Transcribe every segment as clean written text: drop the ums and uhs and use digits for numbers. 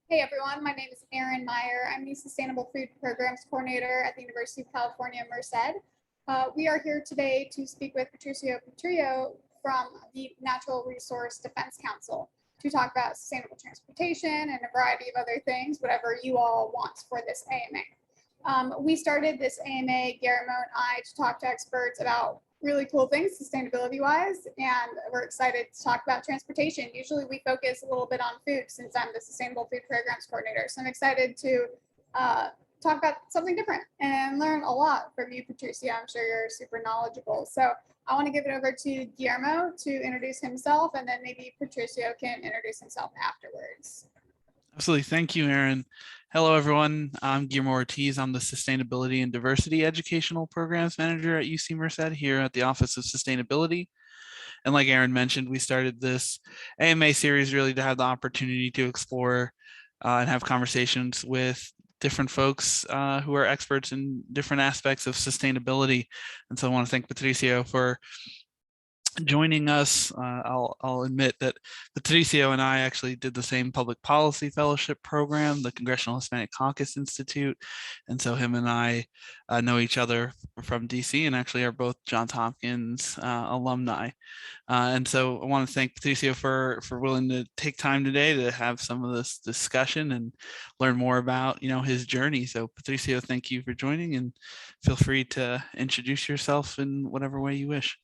Hey everyone, my name is Erin Meyer. I'm the Sustainable Food Programs Coordinator at the University of California, Merced. We are here today to speak with Patricio Portillo from the Natural Resource Defense Council to talk about sustainable transportation and a variety of other things, whatever you all want for this AMA. We started this AMA, Guillermo and I, to talk to experts about really cool things sustainability wise, and we're excited to talk about transportation. Usually we focus a little bit on food since I'm the Sustainable Food Programs Coordinator, so I'm excited to talk about something different and learn a lot from you, Patricio. I'm sure you're super knowledgeable, so I want to give it over to Guillermo to introduce himself, and then maybe Patricio can introduce himself afterwards. Absolutely. Thank you, Erin. Hello, everyone. I'm Guillermo Ortiz. I'm the Sustainability and Diversity Educational Programs Manager at UC Merced here at the Office of Sustainability. And like Erin mentioned, we started this AMA series really to have the opportunity to explore and have conversations with different folks who are experts in different aspects of sustainability. And so I want to thank Patricio for joining us. I'll admit that Patricio and I actually did the same public policy fellowship program, the Congressional Hispanic Caucus Institute. And so him and I know each other from DC and actually are both Johns Hopkins alumni. And so I want to thank Patricio for willing to take time today to have some of this discussion and learn more about, his journey. So Patricio, thank you for joining, and feel free to introduce yourself in whatever way you wish.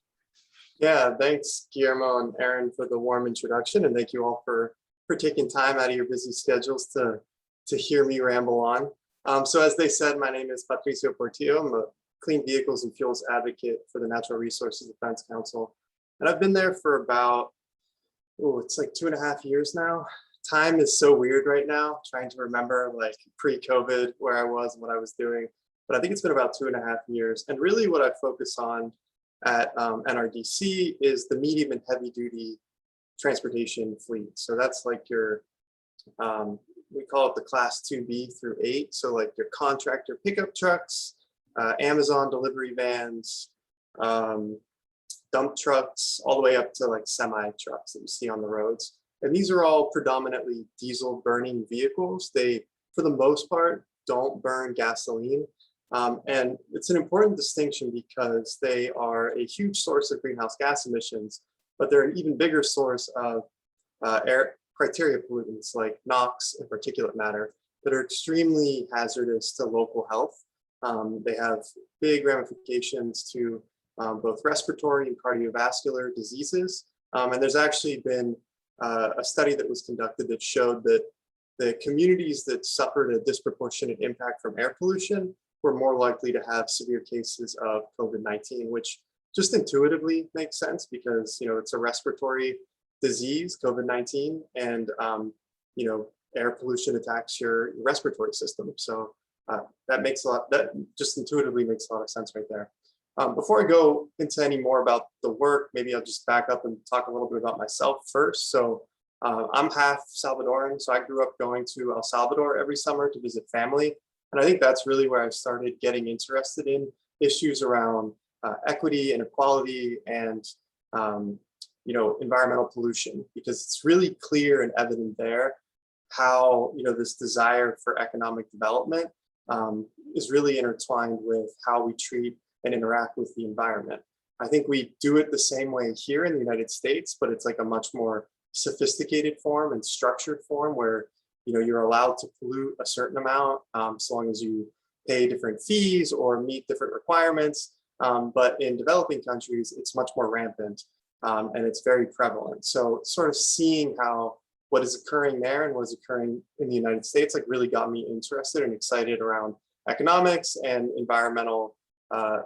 Yeah, thanks, Guillermo and Erin, for the warm introduction, and thank you all for taking time out of your busy schedules to hear me ramble on. So as they said, my name is Patricio Portillo. I'm a clean vehicles and fuels advocate for the Natural Resources Defense Council, and I've been there for about, it's like 2.5 years now. Time is so weird right now, trying to remember like pre-COVID where I was and what I was doing, but I think it's been about 2.5 years. And really what I focus on at NRDC is the medium and heavy duty transportation fleet. So that's like your, we call it the class 2B through 8. So like your contractor pickup trucks, Amazon delivery vans, dump trucks, all the way up to like semi trucks that you see on the roads. And these are all predominantly diesel burning vehicles. They, for the most part, don't burn gasoline. And it's an important distinction because they are a huge source of greenhouse gas emissions, but they're an even bigger source of air criteria pollutants like NOx and particulate matter that are extremely hazardous to local health. They have big ramifications to both respiratory and cardiovascular diseases. And there's actually been a study that was conducted that showed that the communities that suffered a disproportionate impact from air pollution were more likely to have severe cases of COVID-19, which just intuitively makes sense because, it's a respiratory disease, COVID-19, and, air pollution attacks your respiratory system. So that just intuitively makes a lot of sense right there. Before I go into any more about the work, maybe I'll just back up and talk a little bit about myself first. So I'm half Salvadoran, so I grew up going to El Salvador every summer to visit family. And I think that's really where I started getting interested in issues around equity, inequality, and environmental pollution, because it's really clear and evident there how this desire for economic development is really intertwined with how we treat and interact with the environment. I think we do it the same way here in the United States, but it's like a much more sophisticated form and structured form where you're allowed to pollute a certain amount so long as you pay different fees or meet different requirements. But in developing countries, it's much more rampant and it's very prevalent. So sort of seeing how what is occurring there and what is occurring in the United States like really got me interested and excited around economics and environmental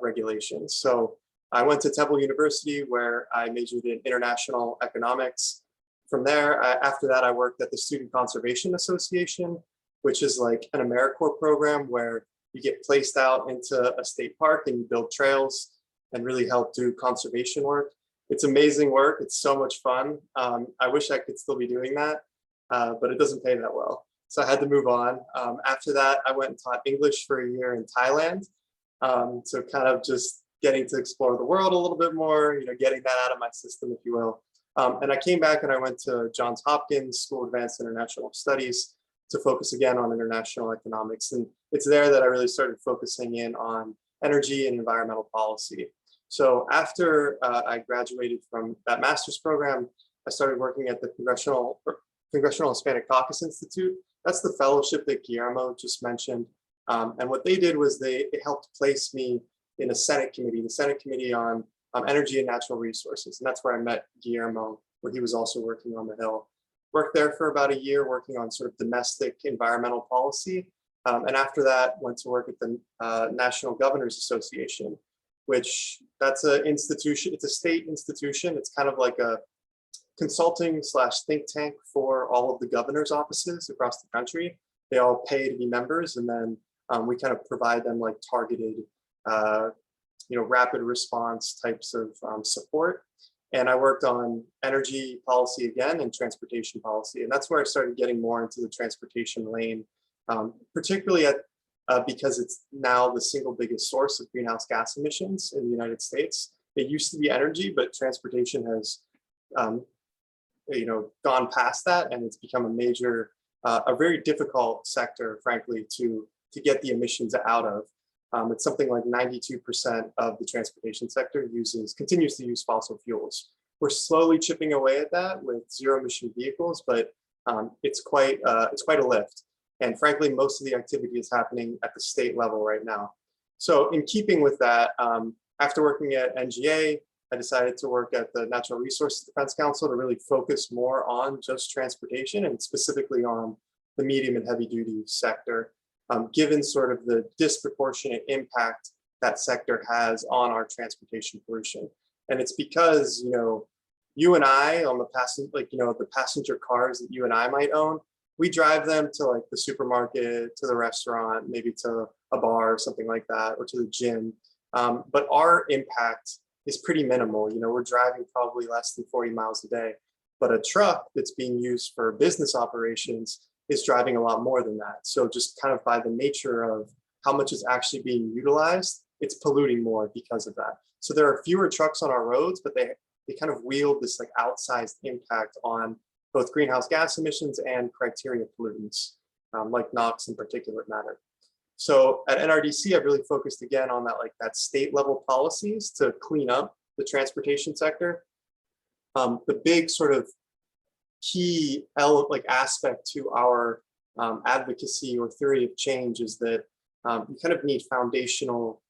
regulations. So I went to Temple University where I majored in international economics. From there, after that, I worked at the Student Conservation Association, which is like an AmeriCorps program where you get placed out into a state park and you build trails and really help do conservation work. It's amazing work. It's so much fun. I wish I could still be doing that, but it doesn't pay that well. So I had to move on. After that, I went and taught English for a year in Thailand. So kind of just getting to explore the world a little bit more, getting that out of my system, if you will. And I came back and I went to Johns Hopkins School of Advanced International Studies to focus again on international economics. And it's there that I really started focusing in on energy and environmental policy. So after I graduated from that master's program, I started working at the Congressional Hispanic Caucus Institute. That's the fellowship that Guillermo just mentioned. And what they did was it helped place me in a Senate committee, the Senate Committee on Energy and Natural Resources. And that's where I met Guillermo, where he was also working on the Hill. Worked there for about a year, working on sort of domestic environmental policy. And after that, went to work at the National Governors Association, which that's an institution, it's a state institution. It's kind of like a consulting /think tank for all of the governor's offices across the country. They all pay to be members, and then we kind of provide them like targeted, rapid response types of support. And I worked on energy policy again and transportation policy. And that's where I started getting more into the transportation lane, particularly because it's now the single biggest source of greenhouse gas emissions in the United States. It used to be energy, but transportation has gone past that, and it's become a major, a very difficult sector, frankly, to get the emissions out of. It's something like 92% of the transportation sector continues to use fossil fuels. We're slowly chipping away at that with zero emission vehicles, but it's quite a lift. And frankly, most of the activity is happening at the state level right now. So in keeping with that, after working at NGA, I decided to work at the Natural Resources Defense Council to really focus more on just transportation and specifically on the medium and heavy duty sector, given sort of the disproportionate impact that sector has on our transportation pollution. And it's because, you and I on the passenger cars that you and I might own, we drive them to like the supermarket, to the restaurant, maybe to a bar or something like that, or to the gym. But our impact is pretty minimal. We're driving probably less than 40 miles a day, but a truck that's being used for business operations is driving a lot more than that. So just kind of by the nature of how much is actually being utilized, it's polluting more because of that. So there are fewer trucks on our roads, but they kind of wield this like outsized impact on both greenhouse gas emissions and criteria pollutants, like NOx and particulate matter. So at NRDC, I've really focused again on that state level policies to clean up the transportation sector. The big sort of key aspect to our advocacy or theory of change is that you kind of need foundational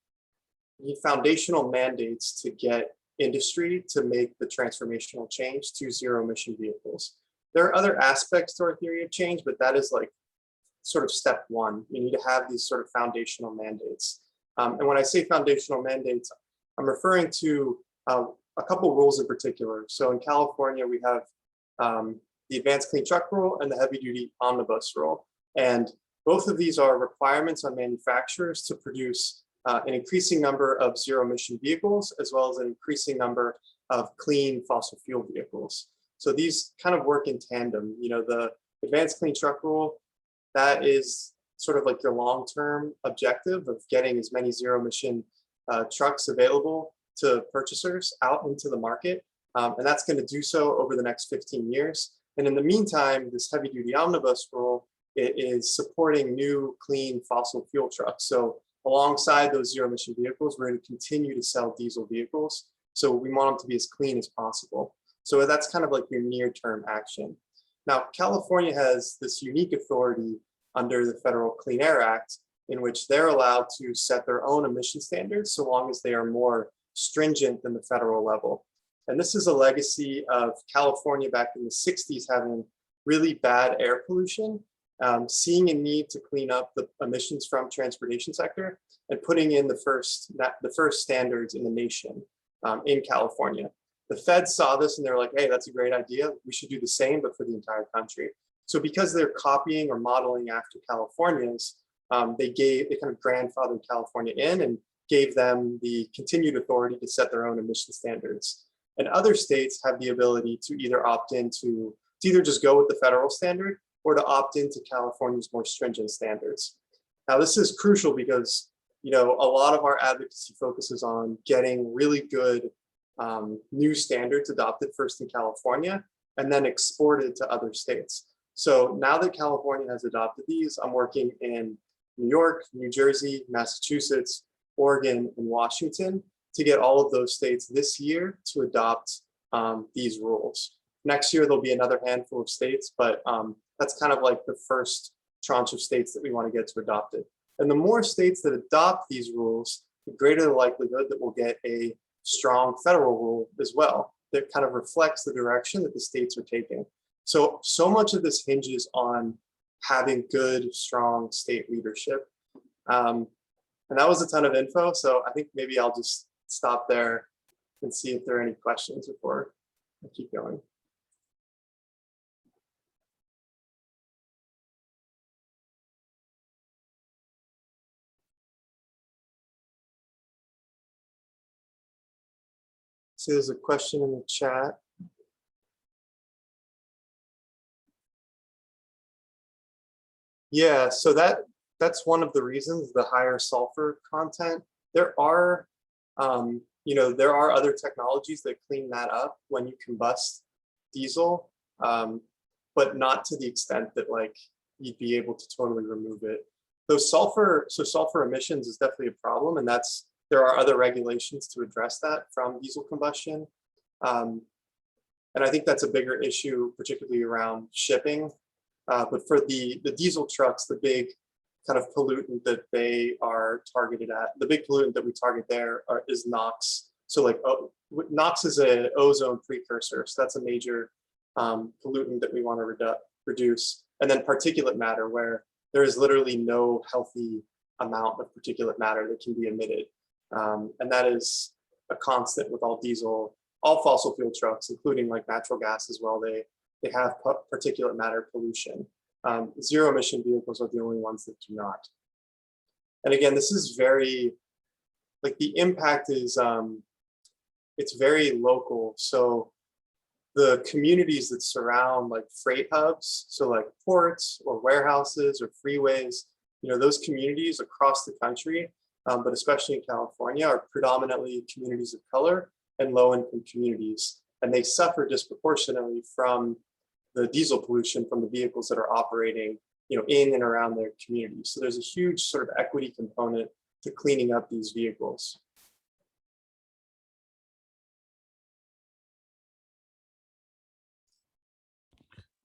mandates to get industry to make the transformational change to zero emission vehicles. There are other aspects to our theory of change, but that is like sort of step one. You need to have these sort of foundational mandates. And when I say foundational mandates, I'm referring to a couple rules in particular. So in California, we have the Advanced Clean Truck Rule and the Heavy Duty Omnibus Rule. And both of these are requirements on manufacturers to produce an increasing number of zero emission vehicles, as well as an increasing number of clean fossil fuel vehicles. So these kind of work in tandem. The Advanced Clean Truck Rule, that is sort of like your long-term objective of getting as many zero emission trucks available to purchasers out into the market. And that's going to do so over the next 15 years. And in the meantime, this heavy duty omnibus rule, it is supporting new clean fossil fuel trucks. So alongside those zero emission vehicles, we're going to continue to sell diesel vehicles. So we want them to be as clean as possible. So that's kind of like your near-term action. Now, California has this unique authority under the Federal Clean Air Act, in which they're allowed to set their own emission standards so long as they are more stringent than the federal level. And this is a legacy of California back in the 60s having really bad air pollution, seeing a need to clean up the emissions from transportation sector and putting in the first standards in the nation in California. The feds saw this and they're like, hey, that's a great idea. We should do the same, but for the entire country. So because they're copying or modeling after Californians, they kind of grandfathered California in and gave them the continued authority to set their own emission standards. And other states have the ability to either opt into, to either just go with the federal standard or to opt into California's more stringent standards. Now, this is crucial because, a lot of our advocacy focuses on getting really good new standards adopted first in California and then exported to other states. So now that California has adopted these, I'm working in New York, New Jersey, Massachusetts, Oregon, and Washington to get all of those states this year to adopt these rules. Next year, there'll be another handful of states, but that's kind of like the first tranche of states that we want to get to adopt it. And the more states that adopt these rules, the greater the likelihood that we'll get a strong federal rule as well that kind of reflects the direction that the states are taking. So much of this hinges on having good, strong state leadership. And that was a ton of info. So I think maybe I'll just stop there and see if there are any questions before I keep going. So there's a question in the chat. Yeah, so that's one of the reasons, the higher sulfur content. There are, there are other technologies that clean that up when you combust diesel, but not to the extent that like you'd be able to totally remove it. Sulfur emissions is definitely a problem, and there are other regulations to address that from diesel combustion. And I think that's a bigger issue, particularly around shipping. But for the diesel trucks, the big kind of pollutant that they are targeted at, the big pollutant that we target there is NOx. So like NOx is an ozone precursor. So that's a major pollutant that we want to reduce. And then particulate matter, where there is literally no healthy amount of particulate matter that can be emitted. And that is a constant with all fossil fuel trucks, including like natural gas as well. They have particulate matter pollution. Zero emission vehicles are the only ones that do not. And again, this is very, like the impact is, it's very local. So the communities that surround like freight hubs, so like ports or warehouses or freeways, those communities across the country, but especially in California, are predominantly communities of color and low-income communities. And they suffer disproportionately from the diesel pollution from the vehicles that are operating, in and around their communities. So there's a huge sort of equity component to cleaning up these vehicles.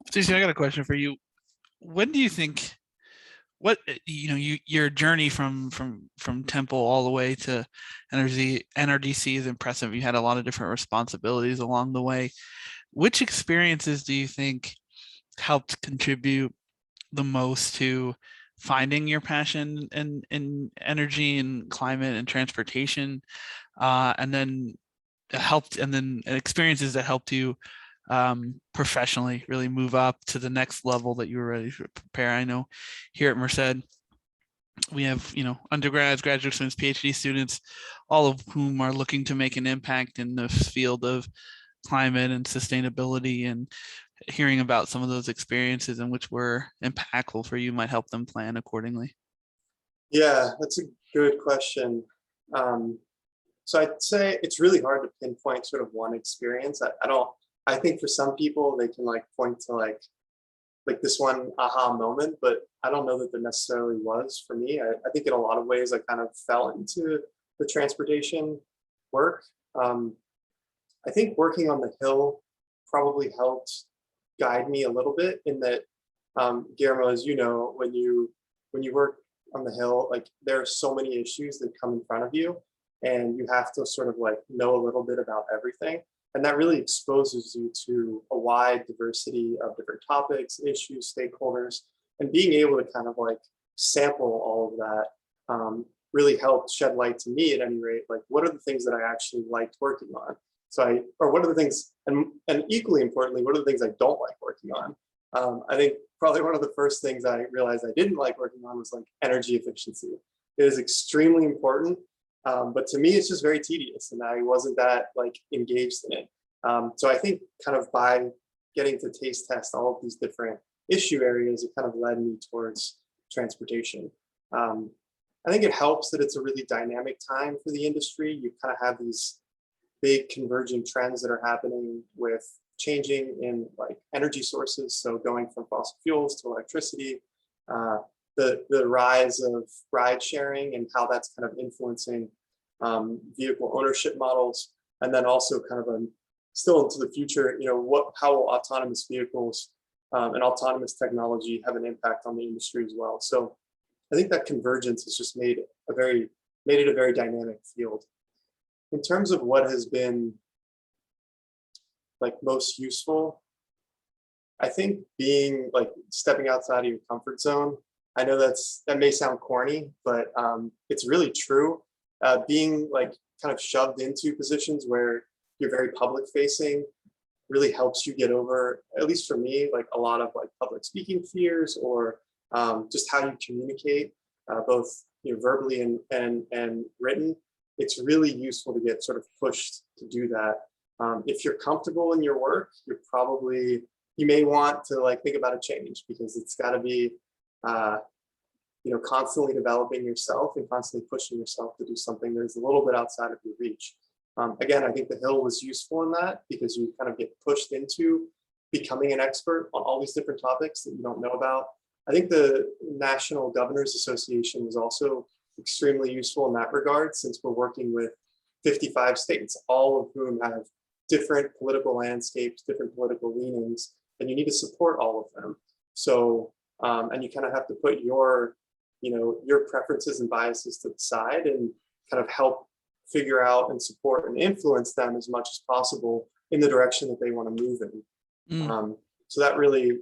Stacey, I got a question for you. When do you think, your journey from Temple all the way to NRDC is impressive. You had a lot of different responsibilities along the way. Which experiences do you think helped contribute the most to finding your passion in energy and climate and transportation, and then experiences that helped you professionally really move up to the next level that you were ready to prepare? I know here at Merced, we have, undergrads, graduate students, PhD students, all of whom are looking to make an impact in the field of climate and sustainability, and hearing about some of those experiences in which were impactful for you might help them plan accordingly. Yeah, that's a good question. So I'd say it's really hard to pinpoint sort of one experience. I think for some people they can like point to like this one aha moment, but I don't know that there necessarily was for me. I think in a lot of ways I kind of fell into the transportation work. I think working on the Hill probably helped guide me a little bit in that, Guillermo, as you know, when you work on the Hill, like there are so many issues that come in front of you, and you have to sort of like know a little bit about everything. And that really exposes you to a wide diversity of different topics, issues, stakeholders, and being able to kind of like sample all of that really helped shed light to me at any rate, like what are the things that I actually liked working on? Or what are the things, and equally importantly, what are the things I don't like working on? I think probably one of the first things I realized I didn't like working on was like energy efficiency. It is extremely important, but to me, it's just very tedious, and I wasn't that like engaged in it. So I think kind of by getting to taste test all of these different issue areas, it kind of led me towards transportation. I think it helps that it's a really dynamic time for the industry. You kind of have these big converging trends that are happening with changing in like energy sources, so going from fossil fuels to electricity, the rise of ride sharing and how that's kind of influencing vehicle ownership models, and then also kind of still into the future, how will autonomous vehicles and autonomous technology have an impact on the industry as well. So I think that convergence has just made it a very dynamic field. In terms of what has been like most useful, I think being like stepping outside of your comfort zone. I know that may sound corny, but it's really true. Being like kind of shoved into positions where you're very public facing really helps you get over, at least for me, like a lot of like public speaking fears, or just how you communicate, both verbally and written. It's really useful to get sort of pushed to do that. If you're comfortable in your work, you may want to like think about a change, because it's got to be constantly developing yourself and constantly pushing yourself to do something that's a little bit outside of your reach. Again, I think the Hill was useful in that, because you kind of get pushed into becoming an expert on all these different topics that you don't know about. I think the National Governors Association was also extremely useful in that regard, since we're working with 55 states, all of whom have different political landscapes, different political leanings, and you need to support all of them. So, and you kind of have to put your preferences and biases to the side and kind of help figure out and support and influence them as much as possible in the direction that they want to move in. So that really,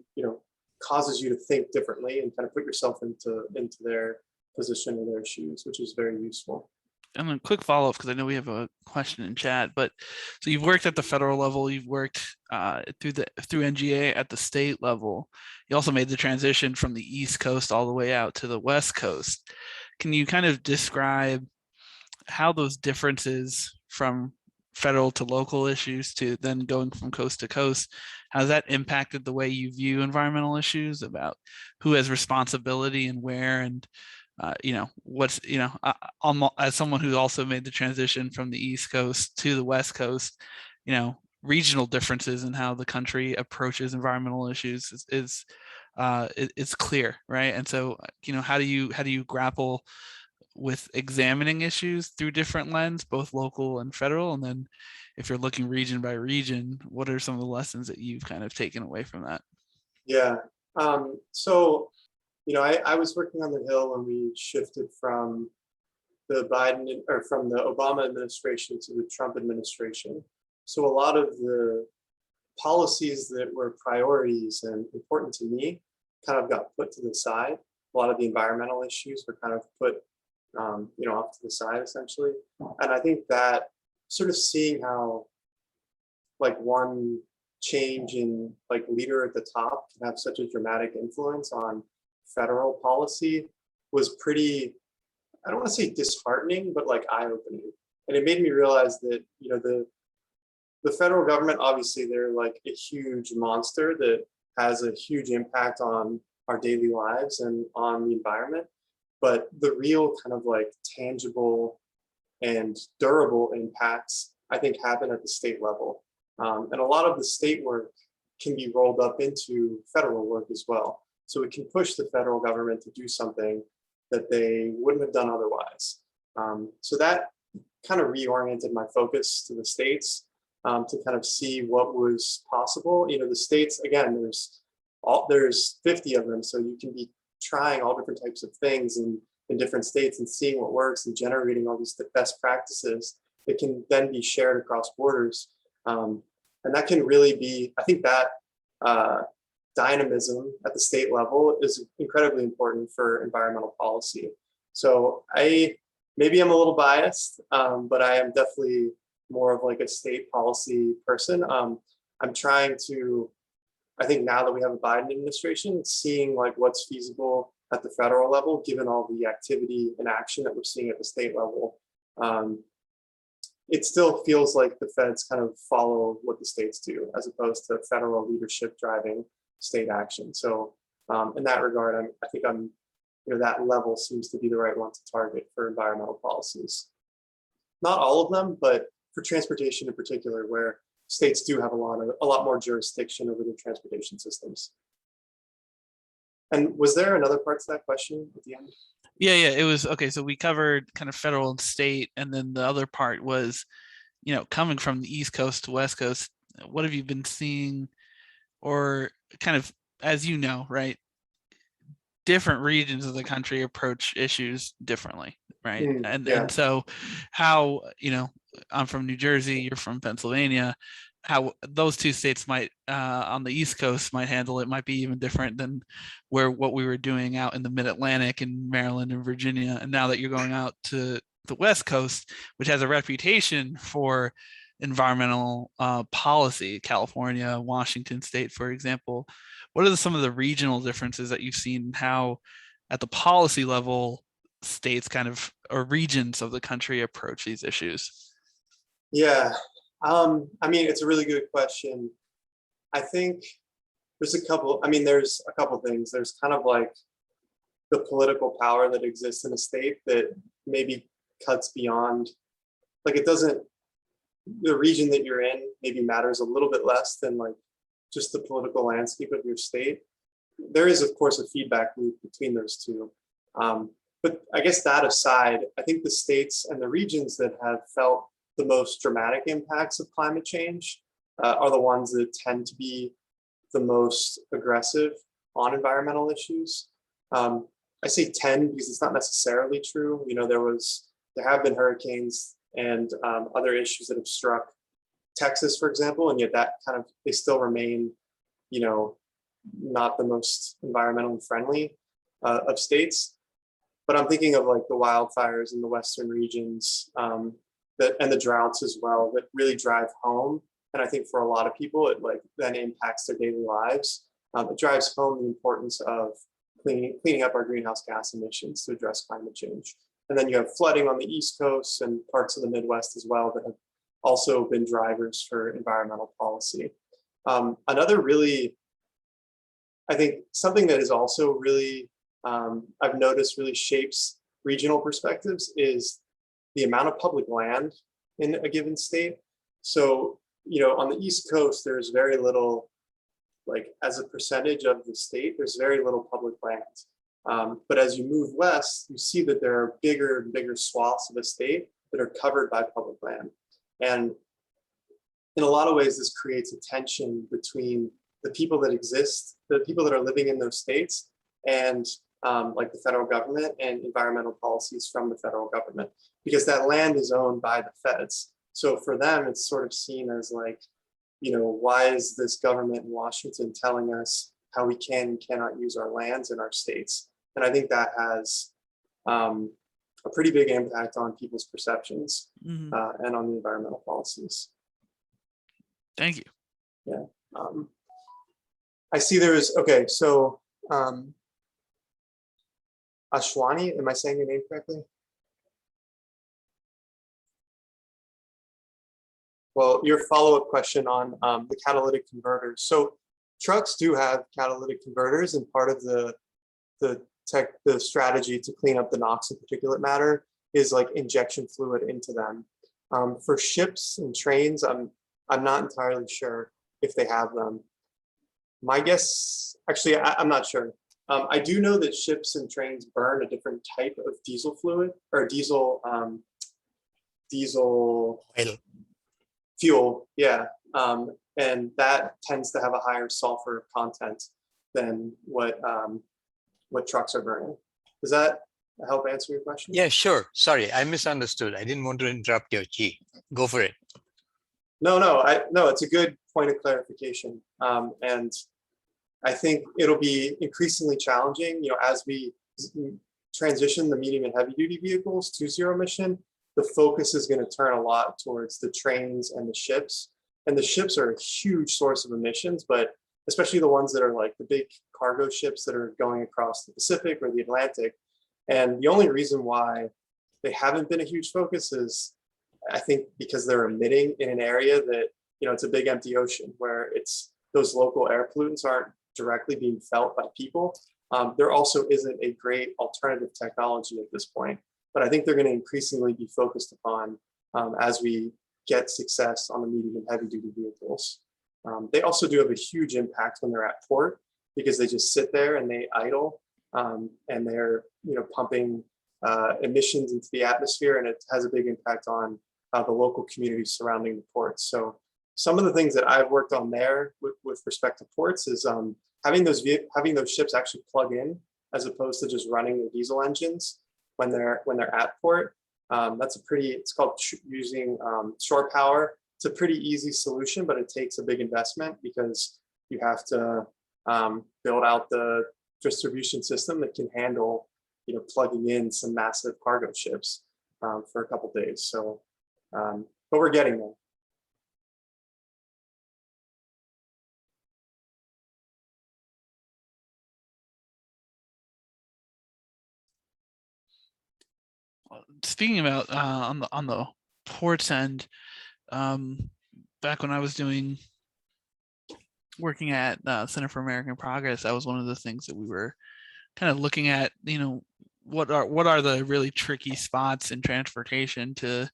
causes you to think differently and kind of put yourself into their position or their shoes, which is very useful. And a quick follow-up, because I know we have a question in chat, but so you've worked at the federal level, you've worked through NGA at the state level. You also made the transition from the East Coast all the way out to the West Coast. Can you kind of describe how those differences from federal to local issues to then going from coast to coast, has that impacted the way you view environmental issues, about who has responsibility and where, and as someone who also made the transition from the East Coast to the West Coast, regional differences in how the country approaches environmental issues is clear, right? And so, how do you grapple with examining issues through different lens, both local and federal? And then if you're looking region by region, what are some of the lessons that you've kind of taken away from that? Yeah. So, I was working on the Hill when we shifted from the Obama administration to the Trump administration. So a lot of the policies that were priorities and important to me kind of got put to the side. A lot of the environmental issues were kind of put off to the side, essentially. And I think that sort of seeing how like one change in like leader at the top can have such a dramatic influence on federal policy was pretty, I don't want to say disheartening, but like eye-opening. And it made me realize that, the federal government, obviously they're like a huge monster that has a huge impact on our daily lives and on the environment. But the real kind of like tangible and durable impacts, I think, happen at the state level. And a lot of the state work can be rolled up into federal work as well. So it can push the federal government to do something that they wouldn't have done otherwise. So that kind of reoriented my focus to the states, to kind of see what was possible. The states, again, there's 50 of them, so you can be trying all different types of things in different states and seeing what works and generating all these best practices that can then be shared across borders. And that can really be, I think that dynamism at the state level is incredibly important for environmental policy. So maybe I'm a little biased, but I am definitely more of like a state policy person. I'm trying to, I think now that we have a Biden administration, seeing like what's feasible at the federal level, given all the activity and action that we're seeing at the state level. It still feels like the feds kind of follow what the states do, as opposed to federal leadership driving state action. So in that regard, I think that level seems to be the right one to target for environmental policies. Not all of them, but for transportation in particular, where states do have a lot more jurisdiction over their transportation systems. And was there another part to that question at the end? Yeah, it was okay. So we covered kind of federal and state, and then the other part was, coming from the East Coast to West Coast, what have you been seeing, or kind of, as you know, right? Different regions of the country approach issues differently, right? And so how, I'm from New Jersey, you're from Pennsylvania, how those two states might on the East Coast might handle it might be even different than what we were doing out in the mid-Atlantic in Maryland and Virginia. And now that you're going out to the West Coast, which has a reputation for environmental policy, California, Washington State, for example, what are some of the regional differences that you've seen, how at the policy level states kind of, or regions of the country approach these issues? Yeah, I mean, it's a really good question. I think there's a couple things. There's kind of like the political power that exists in a state that maybe cuts beyond, like the region that you're in maybe matters a little bit less than like just the political landscape of your state. There is, of course, a feedback loop between those two. But I guess that aside, I think the states and the regions that have felt the most dramatic impacts of climate change are the ones that tend to be the most aggressive on environmental issues. I say 10 because it's not necessarily true. There have been hurricanes and other issues that have struck Texas, for example, and yet they still remain, not the most environmentally friendly of states. But I'm thinking of like the wildfires in the western regions and the droughts as well that really drive home. And I think for a lot of people, it like then impacts their daily lives. It drives home the importance of cleaning up our greenhouse gas emissions to address climate change. And then you have flooding on the East Coast and parts of the Midwest as well that have also been drivers for environmental policy. Another really, I think something that is also really, I've noticed really shapes regional perspectives is the amount of public land in a given state. So, on the East Coast, there's very little, like as a percentage of the state, there's very little public land. But as you move west, you see that there are bigger and bigger swaths of the state that are covered by public land. And in a lot of ways, this creates a tension between the people that exist, the people that are living in those states, and like the federal government and environmental policies from the federal government, because that land is owned by the feds. So for them, it's sort of seen as like, why is this government in Washington telling us how we can and cannot use our lands in our states? And I think that has a pretty big impact on people's perceptions and on the environmental policies. Thank you. Yeah. I see okay, so Ashwani, am I saying your name correctly? Well, your follow-up question on the catalytic converters. So trucks do have catalytic converters, and part of the strategy to clean up the NOx and particulate matter is like injection fluid into them. For ships and trains, I'm not entirely sure if they have them. My guess, actually, I'm not sure. I do know that ships and trains burn a different type of diesel fluid or diesel oil. Fuel, yeah, and that tends to have a higher sulfur content than what trucks are burning. Does that help answer your question? Yeah, sure. Sorry, I misunderstood. I didn't want to interrupt your Chi. Go for it. No, it's a good point of clarification, and I think it'll be increasingly challenging, as we transition the medium and heavy duty vehicles to zero emission. The focus is going to turn a lot towards the trains and the ships. And the ships are a huge source of emissions, but especially the ones that are like the big cargo ships that are going across the Pacific or the Atlantic. And the only reason why they haven't been a huge focus is, I think, because they're emitting in an area that, it's a big empty ocean where those local air pollutants aren't directly being felt by people. There also isn't a great alternative technology at this point. But I think they're going to increasingly be focused upon as we get success on the medium and heavy duty vehicles. They also do have a huge impact when they're at port because they just sit there and they idle, and they're pumping emissions into the atmosphere, and it has a big impact on the local communities surrounding the ports. So some of the things that I've worked on there with respect to ports is having those ships actually plug in as opposed to just running their diesel engines when they're at port. It's called using shore power. It's a pretty easy solution, but it takes a big investment because you have to build out the distribution system that can handle plugging in some massive cargo ships for a couple days. So, but we're getting there. Speaking about on the ports end, back when I was working at Center for American Progress, that was one of the things that we were kind of looking at. What are the really tricky spots in transportation to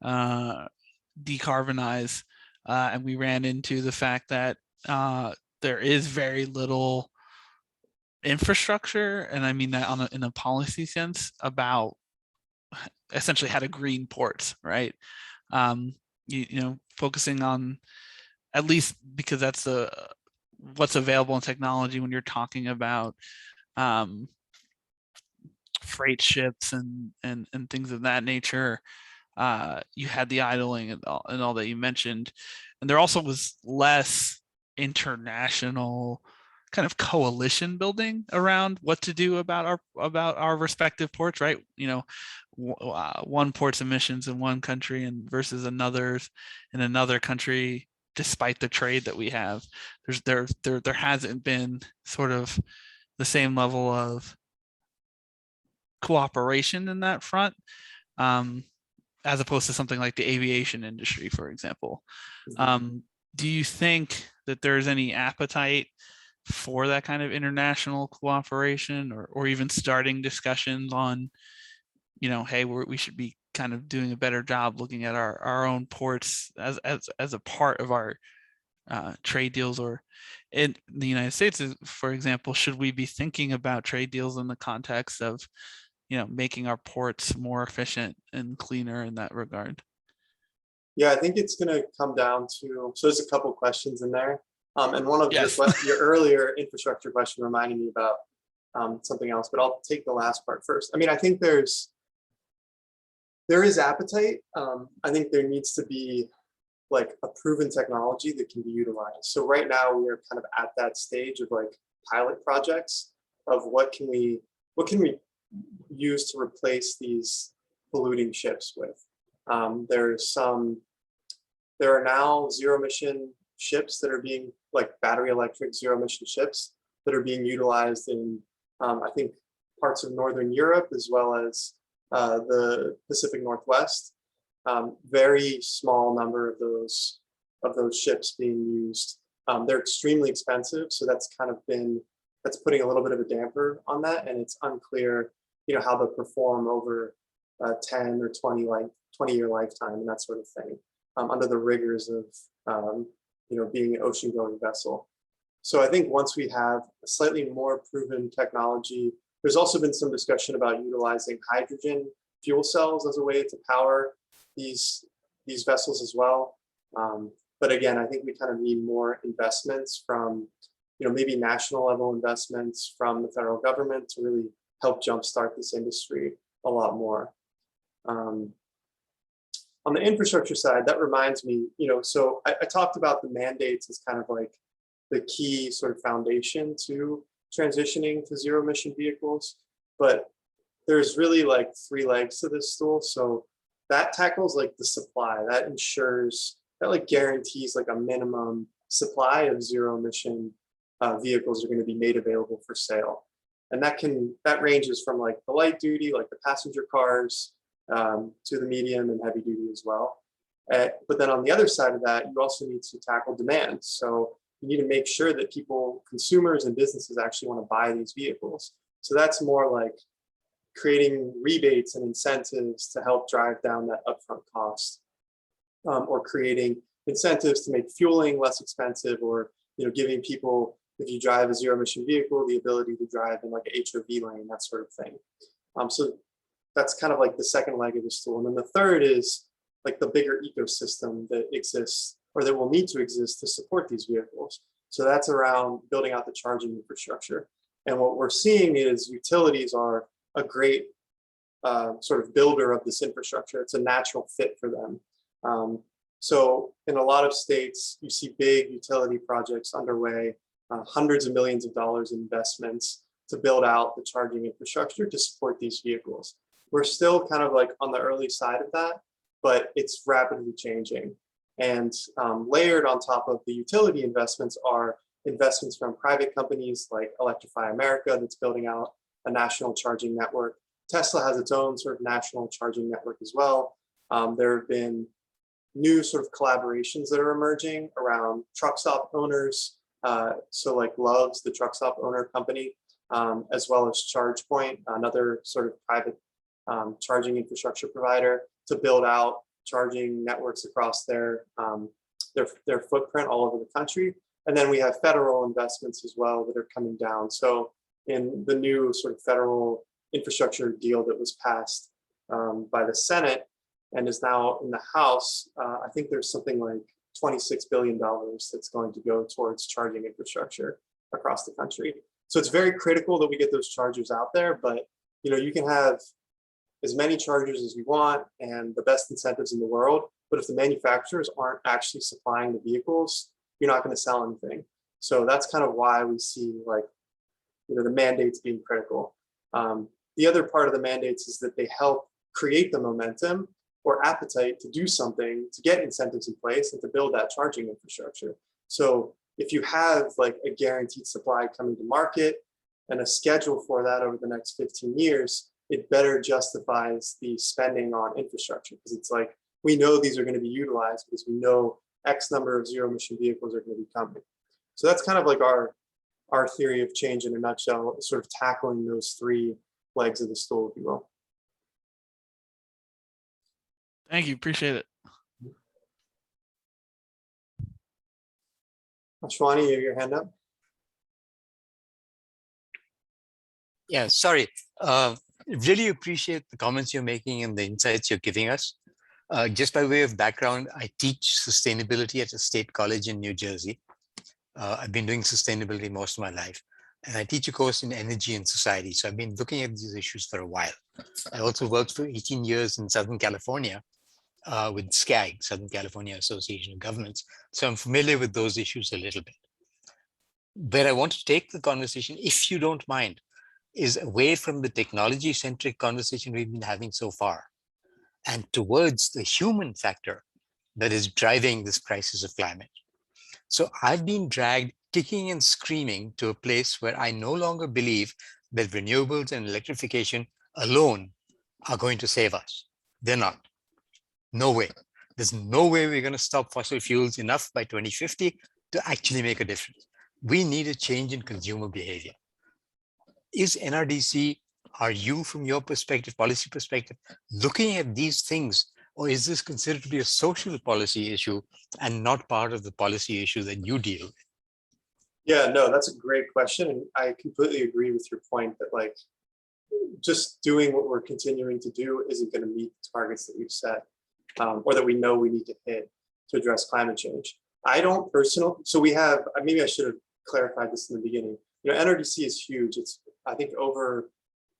decarbonize, and we ran into the fact that there is very little infrastructure, and I mean that in a policy sense, about essentially how to green ports, right? Focusing on, at least because that's what's available in technology when you're talking about freight ships and things of that nature. You had the idling and all that you mentioned, and there also was less international kind of coalition building around what to do about our respective ports, right? One port's emissions in one country and versus another's in another country, despite the trade that we have. There hasn't been sort of the same level of cooperation in that front, as opposed to something like the aviation industry, for example. Do you think that there's any appetite for that kind of international cooperation, or even starting discussions on, hey, we should be kind of doing a better job looking at our own ports as a part of our trade deals? Or in the United States, for example, should we be thinking about trade deals in the context of making our ports more efficient and cleaner in that regard? Yeah, I think it's going to come down to, so there's a couple questions in there. And one of your earlier infrastructure question reminded me about something else, but I'll take the last part first. I mean, I think there is appetite. I think there needs to be like a proven technology that can be utilized. So right now we are kind of at that stage of like pilot projects of what can we use to replace these polluting ships with. There are now zero emission ships that are being, like battery electric zero emission ships that are being utilized in I think parts of Northern Europe as well as the Pacific Northwest. Very small number of those ships being used. They're extremely expensive, so that's putting a little bit of a damper on that, and it's unclear how they'll perform over 10 or 20-year lifetime and that sort of thing, under the rigors of being an ocean-going vessel. So I think once we have a slightly more proven technology, there's also been some discussion about utilizing hydrogen fuel cells as a way to power these vessels as well. But again, I think we kind of need more investments from, maybe national level investments from the federal government to really help jumpstart this industry a lot more. On the infrastructure side, that reminds me, so I talked about the mandates as kind of like the key sort of foundation to transitioning to zero emission vehicles, but there's really like three legs to this stool. So that tackles like the supply, that ensures, that like guarantees like a minimum supply of zero emission vehicles are going to be made available for sale. And that ranges from like the light duty, like the passenger cars, to the medium and heavy duty as well. But then on the other side of that, you also need to tackle demand. So you need to make sure that consumers and businesses actually want to buy these vehicles. So that's more like creating rebates and incentives to help drive down that upfront cost. or creating incentives to make fueling less expensive, or giving people, if you drive a zero emission vehicle, the ability to drive in like an HOV lane, that sort of thing. So that's kind of like the second leg of the stool. And then the third is like the bigger ecosystem that exists, or that will need to exist to support these vehicles. So that's around building out the charging infrastructure. And what we're seeing is utilities are a great sort of builder of this infrastructure. It's a natural fit for them. So in a lot of states, you see big utility projects underway, hundreds of millions of dollars in investments to build out the charging infrastructure to support these vehicles. We're still kind of like on the early side of that, but it's rapidly changing. And layered on top of the utility investments are investments from private companies like Electrify America, that's building out a national charging network. Tesla has its own sort of national charging network as well. There have been new sort of collaborations that are emerging around truck stop owners. So like Love's, the truck stop owner company, as well as ChargePoint, another sort of private charging infrastructure provider, to build out charging networks across their footprint all over the country. And then we have federal investments as well that are coming down. So in the new sort of federal infrastructure deal that was passed by the Senate and is now in the House, I think there's something like $26 billion that's going to go towards charging infrastructure across the country. So it's very critical that we get those chargers out there, but you can have as many chargers as you want and the best incentives in the world, but if the manufacturers aren't actually supplying the vehicles, you're not going to sell anything. So that's kind of why we see like, the mandates being critical. The other part of the mandates is that they help create the momentum or appetite to do something, to get incentives in place and to build that charging infrastructure. So if you have like a guaranteed supply coming to market and a schedule for that over the next 15 years, it better justifies the spending on infrastructure, because it's like, we know these are going to be utilized because we know X number of zero emission vehicles are going to be coming. So that's kind of like our theory of change in a nutshell, sort of tackling those three legs of the stool, if you will. Thank you. Appreciate it. Ashwani, you have your hand up. Yeah, sorry. Really appreciate the comments you're making and the insights you're giving us. Just by way of background, I teach sustainability at a state college in New Jersey. I've been doing sustainability most of my life, and I teach a course in energy and society. So I've been looking at these issues for a while. I also worked for 18 years in Southern California with SCAG, Southern California Association of Governments. So I'm familiar with those issues a little bit. Where I want to take the conversation, if you don't mind, is away from the technology-centric conversation we've been having so far and towards the human factor that is driving this crisis of climate. So I've been dragged kicking and screaming to a place where I no longer believe that renewables and electrification alone are going to save us. They're not. No way. There's no way we're going to stop fossil fuels enough by 2050 to actually make a difference. We need a change in consumer behavior. Is NRDC, are you, from your perspective, policy perspective, looking at these things, or is this considered to be a social policy issue and not part of the policy issue that you deal with? Yeah, no, that's a great question. And I completely agree with your point that like just doing what we're continuing to do isn't going to meet the targets that we've set or that we know we need to hit to address climate change. I don't personally, so we have, maybe I should have clarified this in the beginning. NRDC is huge. It's, I think, over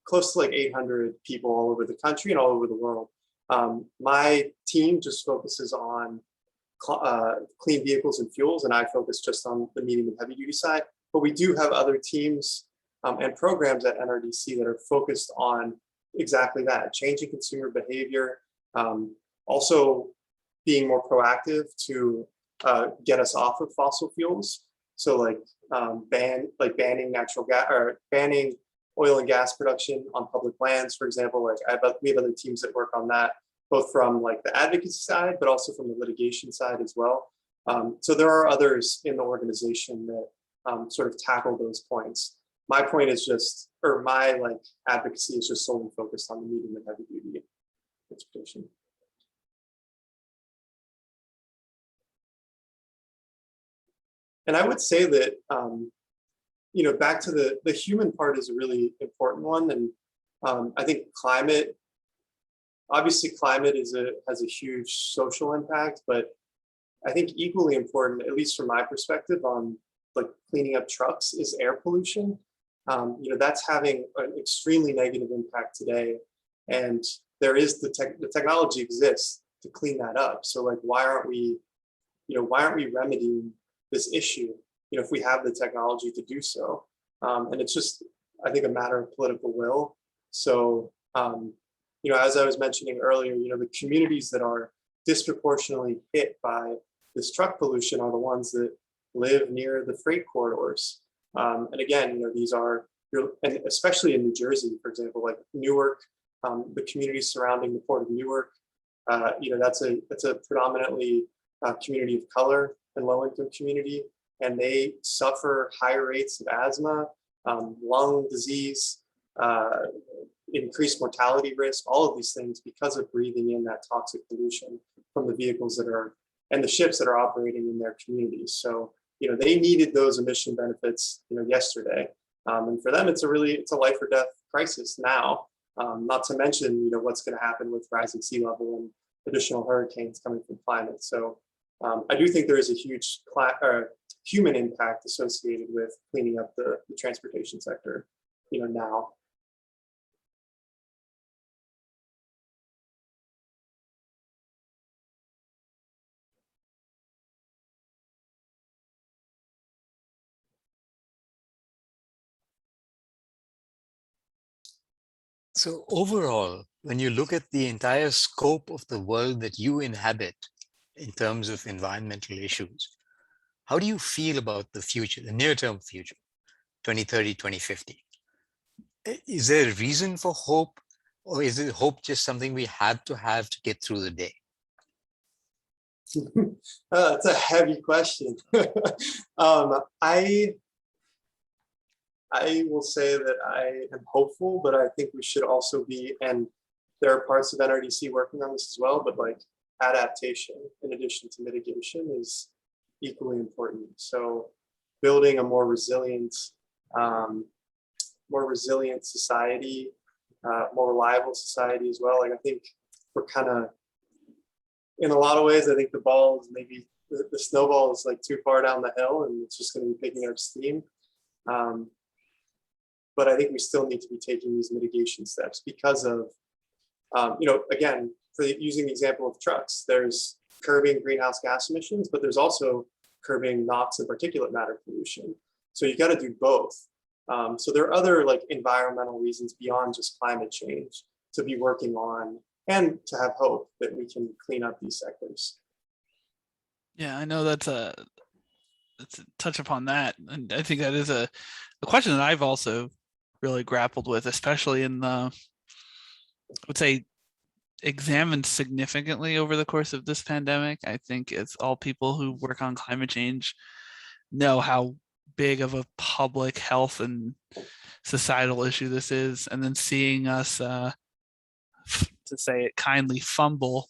close to like 800 people all over the country and all over the world. My team just focuses on clean vehicles and fuels, and I focus just on the medium and heavy duty side. But we do have other teams and programs at NRDC that are focused on exactly that, changing consumer behavior, also being more proactive to get us off of fossil fuels. So like banning natural gas or banning oil and gas production on public lands, for example. Like we have other teams that work on that, both from like the advocacy side, but also from the litigation side as well. So there are others in the organization that sort of tackle those points. My point is just, or my like advocacy is just solely focused on the medium and heavy duty transportation. And I would say that, you know, back to the human part is a really important one. And I think obviously climate has a huge social impact, but I think equally important, at least from my perspective on like cleaning up trucks, is air pollution. You know, that's having an extremely negative impact today. And there is the technology exists to clean that up. So like, why aren't we remedying this issue, you know, if we have the technology to do so? And it's just, I think, a matter of political will. So, you know, as I was mentioning earlier, you know, the communities that are disproportionately hit by this truck pollution are the ones that live near the freight corridors. And again, you know, these are, and especially in New Jersey, for example, like Newark, the communities surrounding the port of Newark, you know, that's a predominantly community of color and low-income community, and they suffer higher rates of asthma, lung disease, increased mortality risk, all of these things because of breathing in that toxic pollution from the vehicles and the ships that are operating in their communities. So, you know, they needed those emission benefits, you know, yesterday. And for them, it's a life or death crisis now, not to mention, you know, what's going to happen with rising sea level and additional hurricanes coming from climate. So I do think there is a huge human impact associated with cleaning up the transportation sector, you know, now. So overall, when you look at the entire scope of the world that you inhabit in terms of environmental issues, how do you feel about the future, the near-term future, 2030, 2050? Is there a reason for hope, or is it hope just something we have to get through the day? That's a heavy question. I will say that I am hopeful, but I think we should also be, and there are parts of NRDC working on this as well, but like adaptation in addition to mitigation is equally important. So building a more resilient society, more reliable society as well. Like I think we're kind of, in a lot of ways, I think the ball is maybe, the snowball is like too far down the hill and it's just going to be picking up steam. But I think we still need to be taking these mitigation steps because of, you know, again, using the example of trucks, there's curbing greenhouse gas emissions, but there's also curbing NOx and particulate matter pollution. So you got to do both. So there are other like environmental reasons beyond just climate change to be working on and to have hope that we can clean up these sectors. Yeah, I know that's a touch upon that. And I think that is a question that I've also really grappled with, especially in the, I would say, examined significantly over the course of this pandemic. I think it's all people who work on climate change know how big of a public health and societal issue this is. And then seeing us, to say it kindly, fumble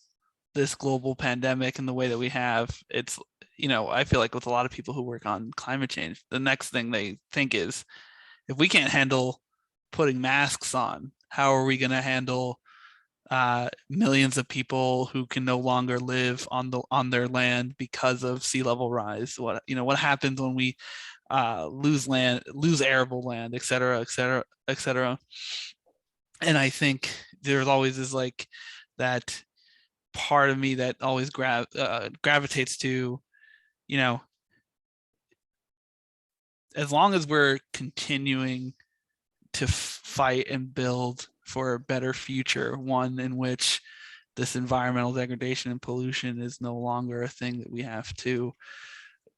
this global pandemic in the way that we have, it's, you know, I feel like with a lot of people who work on climate change, the next thing they think is, if we can't handle putting masks on, how are we going to handle millions of people who can no longer live on their land because of sea level rise? What happens when we lose arable land, et cetera, et cetera, et cetera. And I think there's always this like that part of me that always gravitates to, you know, as long as we're continuing to fight and build for a better future, one in which this environmental degradation and pollution is no longer a thing that we have to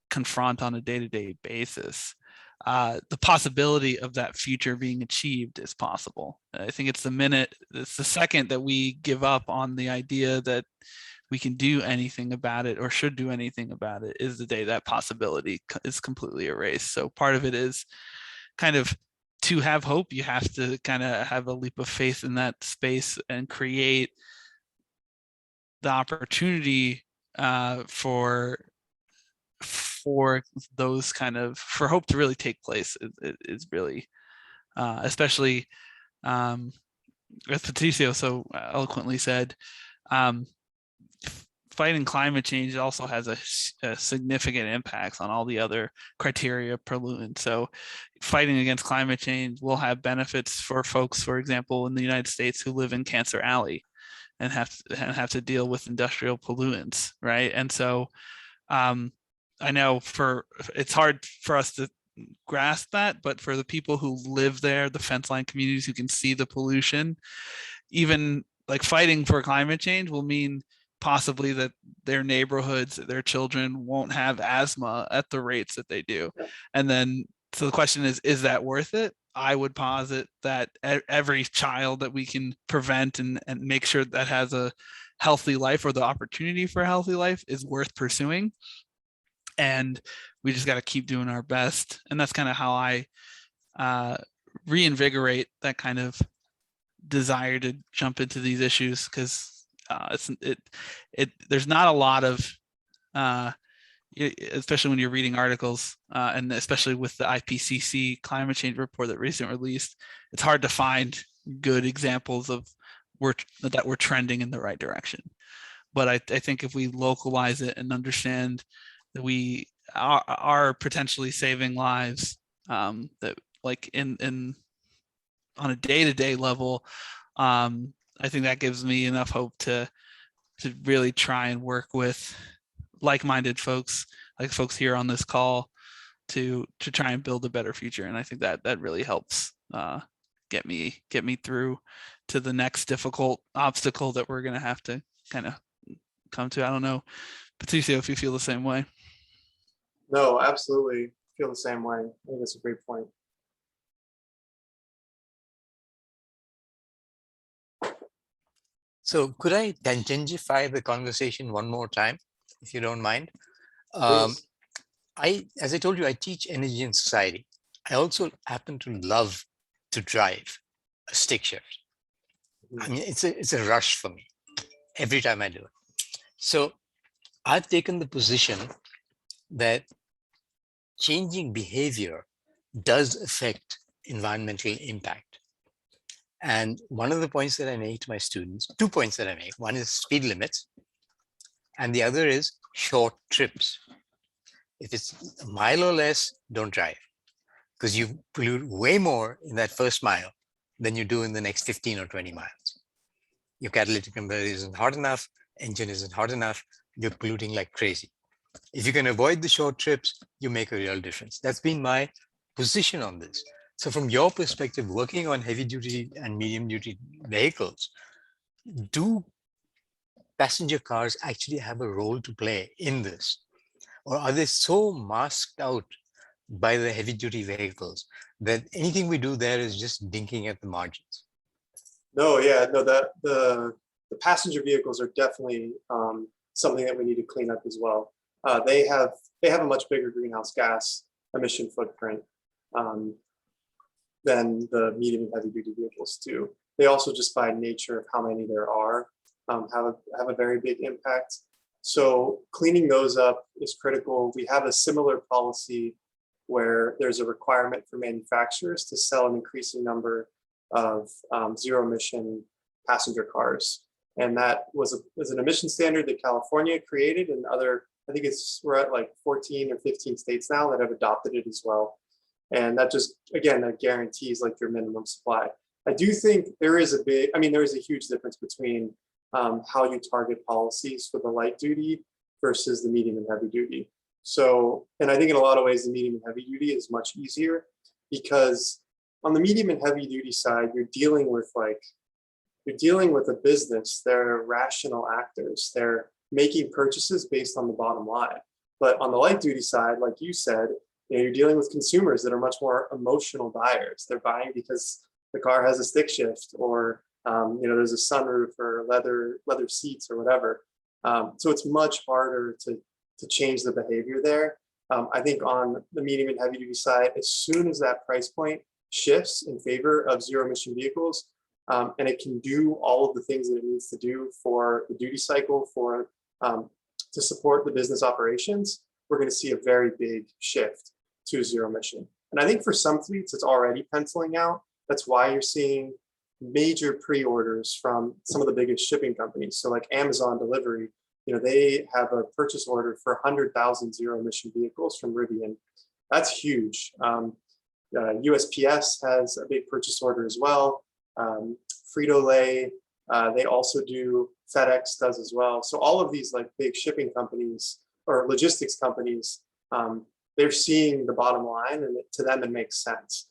confront on a day-to-day basis, the possibility of that future being achieved is possible. I think it's the second that we give up on the idea that we can do anything about it or should do anything about it is the day that possibility is completely erased. So part of it is kind of, to have hope, you have to kind of have a leap of faith in that space and create the opportunity for for those kind of, for hope to really take place is really, especially as Patricio so eloquently said, fighting climate change also has a significant impact on all the other criteria pollutants. So fighting against climate change will have benefits for folks, for example, in the United States who live in Cancer Alley and have to deal with industrial pollutants, right? And so I know it's hard for us to grasp that, but for the people who live there, the fence line communities who can see the pollution, even like fighting for climate change will mean possibly that their neighborhoods, their children won't have asthma at the rates that they do. And then, so the question is that worth it? I would posit that every child that we can prevent and make sure that has a healthy life or the opportunity for a healthy life is worth pursuing. And we just got to keep doing our best. And that's kind of how I reinvigorate that kind of desire to jump into these issues, because there's not a lot of, especially when you're reading articles, and especially with the IPCC climate change report that recently released, it's hard to find good examples of that we're trending in the right direction. But I think if we localize it and understand that we are potentially saving lives, that like in on a day-to-day level, I think that gives me enough hope to really try and work with like-minded folks, like folks here on this call, to try and build a better future. And I think that really helps get me through to the next difficult obstacle that we're going to have to kind of come to. I don't know, Patricio, if you feel the same way. No, absolutely feel the same way. I think that's a great point. So could I tangentiify the conversation one more time, if you don't mind? Please. As I told you, I teach energy and society. I also happen to love to drive a stick shift. I mean, it's a rush for me every time I do it. So I've taken the position that changing behavior does affect environmental impact. And one of the points that I make to my students, 2 points that I make, one is speed limits, and the other is short trips. If it's a mile or less, don't drive, because you pollute way more in that first mile than you do in the next 15 or 20 miles. Your catalytic converter isn't hot enough, engine isn't hot enough, you're polluting like crazy. If you can avoid the short trips, you make a real difference. That's been my position on this. So from your perspective, working on heavy duty and medium duty vehicles, do passenger cars actually have a role to play in this? Or are they so masked out by the heavy duty vehicles that anything we do there is just dinking at the margins? No, yeah, no, the passenger vehicles are definitely something that we need to clean up as well. They have a much bigger greenhouse gas emission footprint than the medium and heavy duty vehicles do. They also, just by nature of how many there are, have a very big impact. So cleaning those up is critical. We have a similar policy where there's a requirement for manufacturers to sell an increasing number of zero emission passenger cars. And that was an emission standard that California created, and I think we're at like 14 or 15 states now that have adopted it as well. And that just, again, that guarantees like your minimum supply. I do think there is a huge difference between how you target policies for the light duty versus the medium and heavy duty. So, and I think in a lot of ways, the medium and heavy duty is much easier, because on the medium and heavy duty side, you're dealing with a business. They're rational actors. They're making purchases based on the bottom line. But on the light duty side, like you said, you're dealing with consumers that are much more emotional buyers. They're buying because the car has a stick shift, or there's a sunroof or leather seats or whatever. So it's much harder to change the behavior there. I think on the medium and heavy duty side, as soon as that price point shifts in favor of zero emission vehicles, and it can do all of the things that it needs to do for the duty cycle, to support the business operations, we're going to see a very big shift to zero emission. And I think for some fleets, it's already penciling out. That's why you're seeing major pre-orders from some of the biggest shipping companies. So like Amazon Delivery, they have a purchase order for 100,000 zero emission vehicles from Rivian. That's huge. USPS has a big purchase order as well. Frito-Lay, they also do, FedEx does as well. So all of these like big shipping companies or logistics companies, they're seeing the bottom line, and to them it makes sense.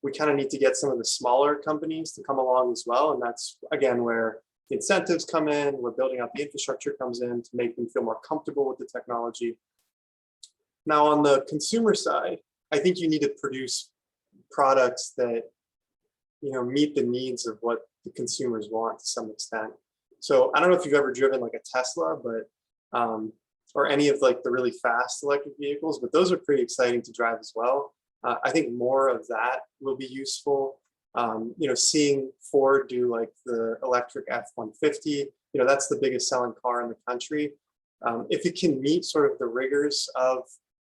We kind of need to get some of the smaller companies to come along as well. And that's, again, where the incentives come in, where building out the infrastructure comes in to make them feel more comfortable with the technology. Now, on the consumer side, I think you need to produce products that, meet the needs of what the consumers want to some extent. So I don't know if you've ever driven like a Tesla, but or any of like the really fast electric vehicles, but those are pretty exciting to drive as well. I think more of that will be useful. Seeing Ford do like the electric F-150, that's the biggest selling car in the country. If it can meet sort of the rigors of,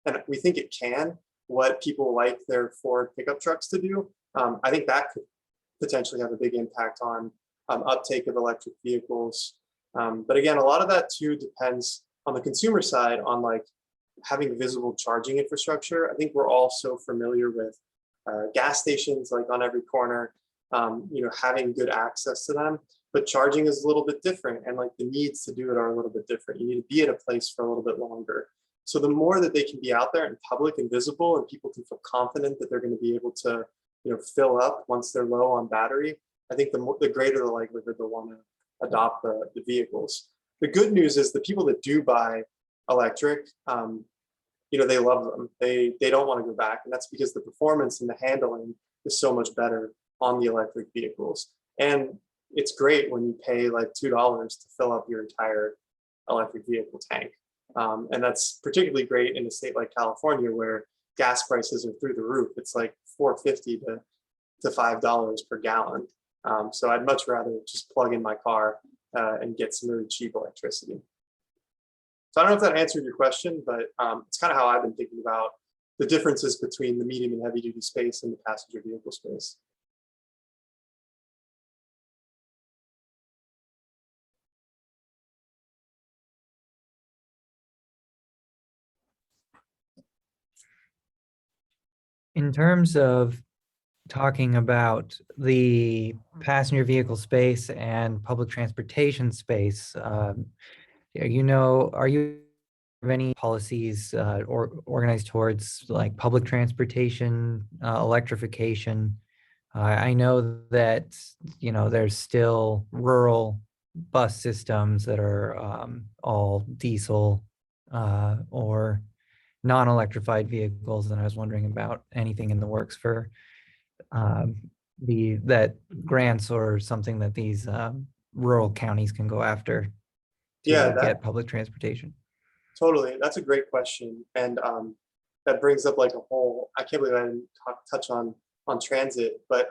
and we think it can, what people like their Ford pickup trucks to do, I think that could potentially have a big impact on uptake of electric vehicles. But again, a lot of that too depends on the consumer side on like having visible charging infrastructure. I think we're all so familiar with gas stations like on every corner, having good access to them, but charging is a little bit different, and like the needs to do it are a little bit different. You need to be at a place for a little bit longer. So the more that they can be out there in public and visible, and people can feel confident that they're going to be able to, fill up once they're low on battery, I think the greater the likelihood they'll want to adopt the vehicles. The good news is the people that do buy electric, they love them. They don't want to go back, and that's because the performance and the handling is so much better on the electric vehicles. And it's great when you pay like $2 to fill up your entire electric vehicle tank. And that's particularly great in a state like California, where gas prices are through the roof. It's like $4.50 to $5 per gallon. So I'd much rather just plug in my car and get some really cheap electricity. So I don't know if that answered your question, but it's kind of how I've been thinking about the differences between the medium and heavy duty space and the passenger vehicle space. In terms of talking about the passenger vehicle space and public transportation space, are you have any policies or organized towards like public transportation, electrification? I know that, there's still rural bus systems that are all diesel or non-electrified vehicles, and I was wondering about anything in the works for that grants or something that these rural counties can go after to get public transportation. Totally, that's a great question, and that brings up like a whole. I can't believe I didn't touch on transit, but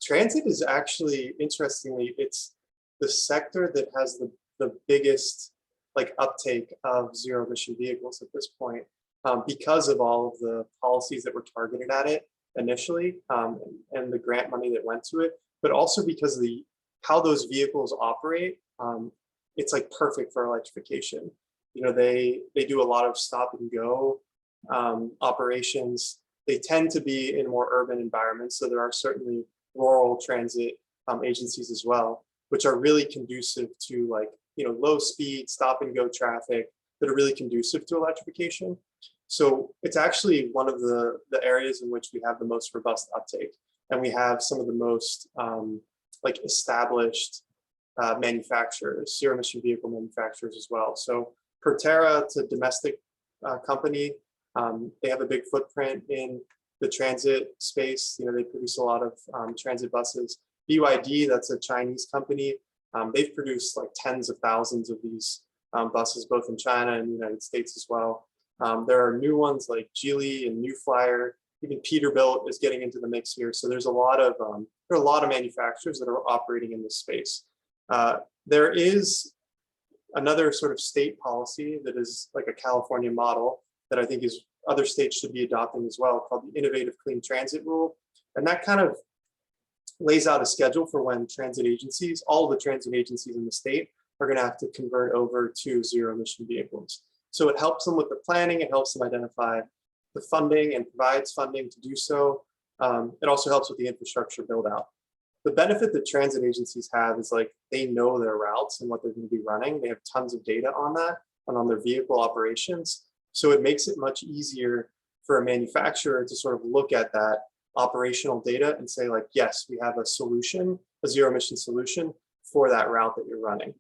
transit is actually, interestingly, it's the sector that has the biggest like uptake of zero emission vehicles at this point, because of all of the policies that were targeted at it initially, and the grant money that went to it, but also because of how those vehicles operate. It's like perfect for electrification. They do a lot of stop and go operations. They tend to be in more urban environments, so there are certainly rural transit agencies as well, which are really conducive to like low speed stop and go traffic that are really conducive to electrification. So it's actually one of the areas in which we have the most robust uptake, and we have some of the most like established manufacturers, zero emission vehicle manufacturers as well. So Proterra, it's a domestic company. They have a big footprint in the transit space. They produce a lot of transit buses. BYD, that's a Chinese company. They've produced like tens of thousands of these buses, both in China and the United States as well. There are new ones like Geely and New Flyer. Even Peterbilt is getting into the mix here. So there's a lot of manufacturers that are operating in this space. There is another sort of state policy that is like a California model that I think is other states should be adopting as well, called the Innovative Clean Transit Rule. And that kind of lays out a schedule for when transit agencies, all of the transit agencies in the state, are going to have to convert over to zero emission vehicles. So it helps them with the planning, it helps them identify the funding and provides funding to do so. It also helps with the infrastructure build out. The benefit that transit agencies have is like they know their routes and what they're going to be running. They have tons of data on that and on their vehicle operations. So it makes it much easier for a manufacturer to sort of look at that operational data and say like, yes, we have a solution, a zero emission solution for that route that you're running.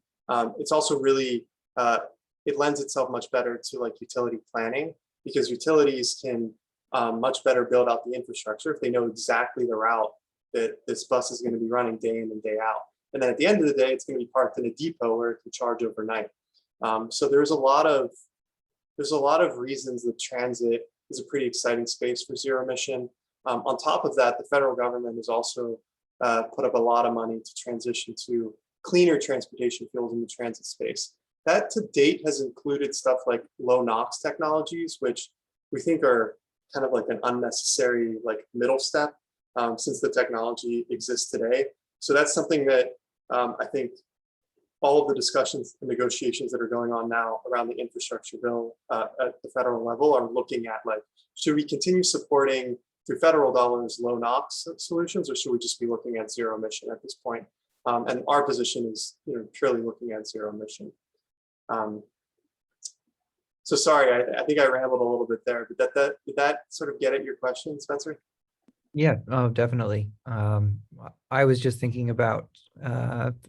It's also really, it lends itself much better to like utility planning, because utilities can much better build out the infrastructure if they know exactly the route that this bus is going to be running day in and day out. And then at the end of the day, it's going to be parked in a depot where it can charge overnight. So there's a lot of reasons that transit is a pretty exciting space for zero emission. On top of that, the federal government has also put up a lot of money to transition to cleaner transportation fuels in the transit space. That to date has included stuff like low NOx technologies, which we think are kind of like an unnecessary like middle step since the technology exists today. So that's something that I think all of the discussions and negotiations that are going on now around the infrastructure bill at the federal level are looking at like, should we continue supporting through federal dollars low NOx solutions, or should we just be looking at zero emission at this point? And our position is, purely looking at zero emission. So sorry, I think I rambled a little bit there, but did that sort of get at your question, Spencer? Yeah, oh, definitely. I was just thinking about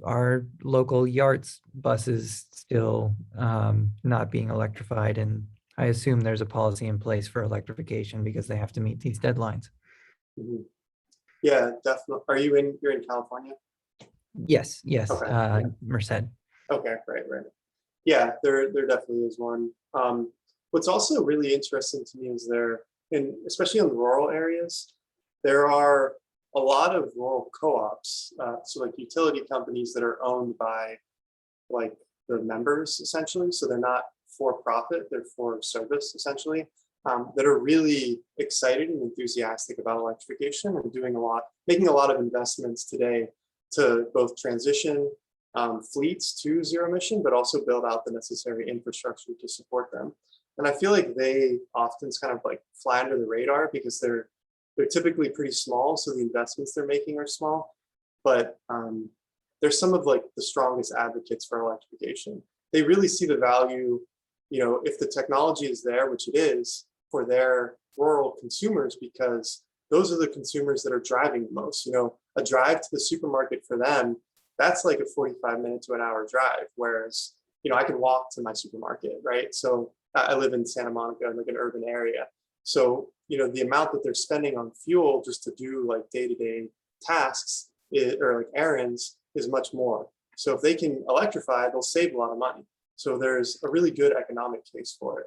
our local YARTS buses still not being electrified, and I assume there's a policy in place for electrification because they have to meet these deadlines. Mm-hmm. Yeah, definitely. You're in California? Yes, Okay. Merced. Okay, right. Yeah, there definitely is one. What's also really interesting to me is especially in rural areas, there are a lot of rural co-ops, so like utility companies that are owned by like the members essentially. So they're not for profit, they're for service essentially, that are really excited and enthusiastic about electrification and making a lot of investments today to both transition fleets to zero emission, but also build out the necessary infrastructure to support them. And I feel like they often kind of like fly under the radar because they're typically pretty small, so the investments they're making are small, but they're some of like the strongest advocates for electrification. They really see the value, if the technology is there, which it is, for their rural consumers, because those are the consumers that are driving the most. A drive to the supermarket for them, that's like a 45-minute to an hour drive, whereas I can walk to my supermarket, right? So I live in Santa Monica, like an urban area. So, the amount that they're spending on fuel just to do like day-to-day tasks or like errands is much more. So if they can electrify, they'll save a lot of money. So there's a really good economic case for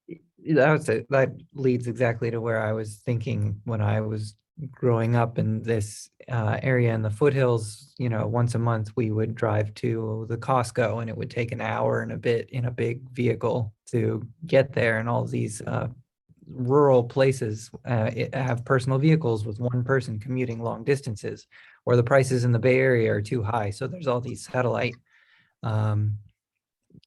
it. That leads exactly to where I was thinking when I was growing up in this area in the foothills. Once a month we would drive to the Costco, and it would take an hour and a bit in a big vehicle to get there. And all these rural places have personal vehicles with one person commuting long distances, or the prices in the Bay Area are too high. So there's all these satellite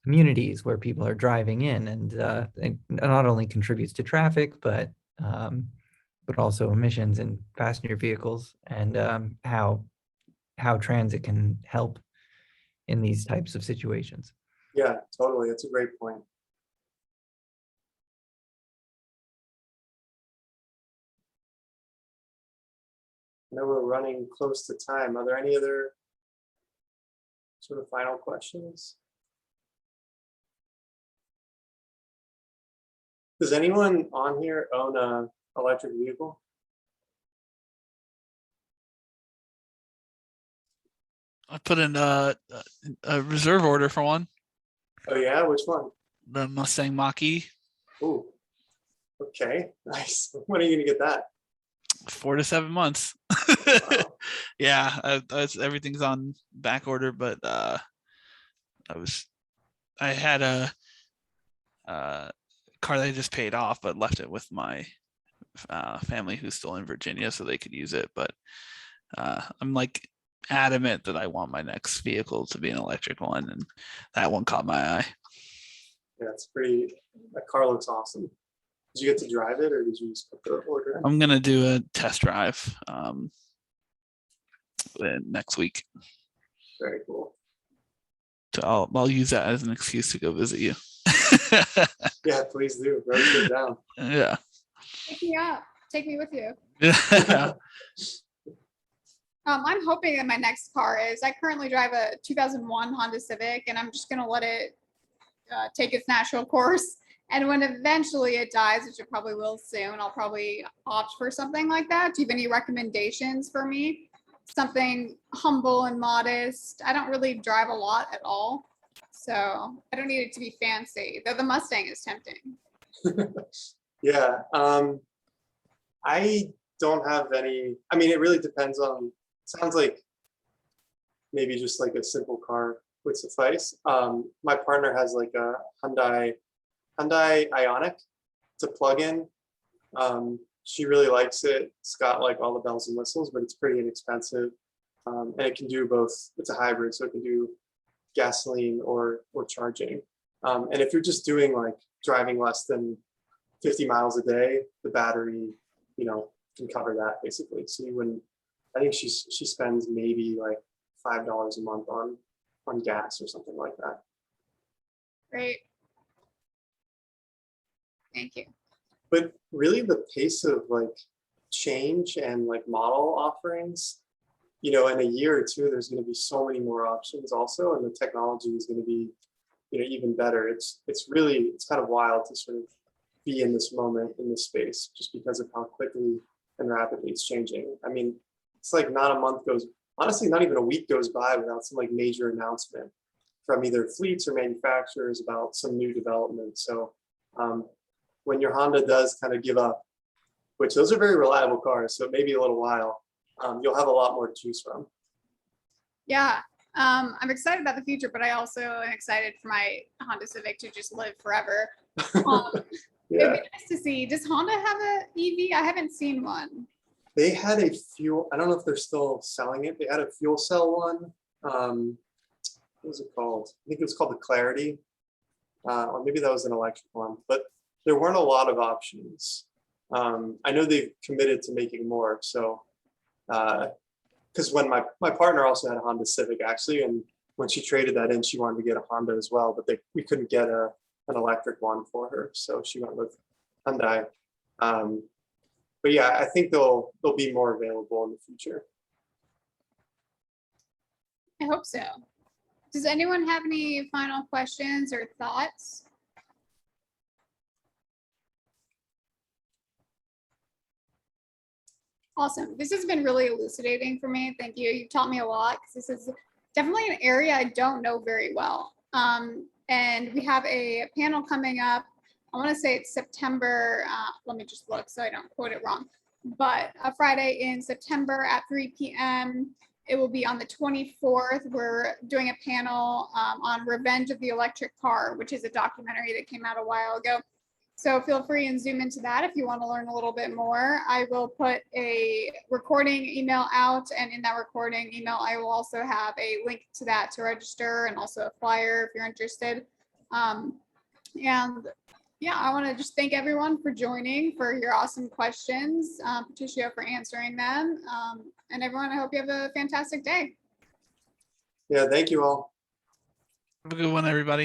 communities where people are driving in, and it not only contributes to traffic, but also emissions in passenger vehicles, and how transit can help in these types of situations. Yeah, totally. That's a great point. I know we're running close to time. Are there any other sort of final questions? Does anyone on here own an electric vehicle? I put in a reserve order for one. Oh yeah, which one? The Mustang Mach-E. Ooh, okay, nice. When are you gonna get that? 4 to 7 months. Wow. Yeah, everything's on back order, but I had a car that I just paid off, but left it with my family who's still in Virginia so they could use it. But I'm like adamant that I want my next vehicle to be an electric one, and that one caught my eye. Yeah, it's pretty, that car looks awesome. Did you get to drive it or did you just put the order in? I'm gonna do a test drive next week. Very cool. So I'll use that as an excuse to go visit you. Yeah, please do. Road trip down. Yeah. Take me up. Take me with you. Yeah. I'm hoping that my next car is, I currently drive a 2001 Honda Civic, and I'm just going to let it take its natural course. And when eventually it dies, which it probably will soon, I'll probably opt for something like that. Do you have any recommendations for me? Something humble and modest. I don't really drive a lot at all, so I don't need it to be fancy, though the Mustang is tempting. Yeah, I don't have any, I mean, it really depends on, sounds like maybe just like a simple car would suffice. My partner has like a Hyundai Ioniq. It's a plug-in. She really likes it. It's got like all the bells and whistles, but it's pretty inexpensive. And it can do both. It's a hybrid, so it can do gasoline or charging. And if you're just doing like driving less than 50 miles a day, the battery, can cover that basically. So you wouldn't, I think she spends maybe like $5 a month on gas or something like that. Great. Thank you. But really the pace of like change and like model offerings, in a year or two, there's going to be so many more options also, and the technology is going to be, even better. It's kind of wild to sort of be in this moment, in this space, just because of how quickly and rapidly it's changing. I mean, it's like not a month goes, honestly, not even a week goes by without some like major announcement from either fleets or manufacturers about some new development. So when your Honda does kind of give up, which those are very reliable cars, so it may be a little while, you'll have a lot more to choose from. Yeah, I'm excited about the future, but I also am excited for my Honda Civic to just live forever. Yeah. It'd be nice to see. Does Honda have an EV? I haven't seen one. They had a fuel, I don't know if they're still selling it. They had a fuel cell one. What was it called? I think it was called the Clarity. Or maybe that was an electric one, but there weren't a lot of options. I know they've committed to making more. So, because when my partner also had a Honda Civic actually, and when she traded that in, she wanted to get a Honda as well, but we couldn't get an electric one for her, so she went with Hyundai. But yeah, I think they'll be more available in the future. I hope so. Does anyone have any final questions or thoughts? Awesome. This has been really elucidating for me. Thank you. You've taught me a lot, because this is definitely an area I don't know very well. And we have a panel coming up. I want to say it's September. Let me just look so I don't quote it wrong. But a Friday in September at 3 p.m. It will be on the 24th. We're doing a panel on Revenge of the Electric Car, which is a documentary that came out a while ago. So feel free and zoom into that if you want to learn a little bit more. I will put a recording email out, and in that recording email, I will also have a link to that to register, and also a flyer if you're interested. And yeah, I want to just thank everyone for joining, for your awesome questions, Patricio for answering them, and everyone, I hope you have a fantastic day. Yeah, thank you all. Have a good one, everybody.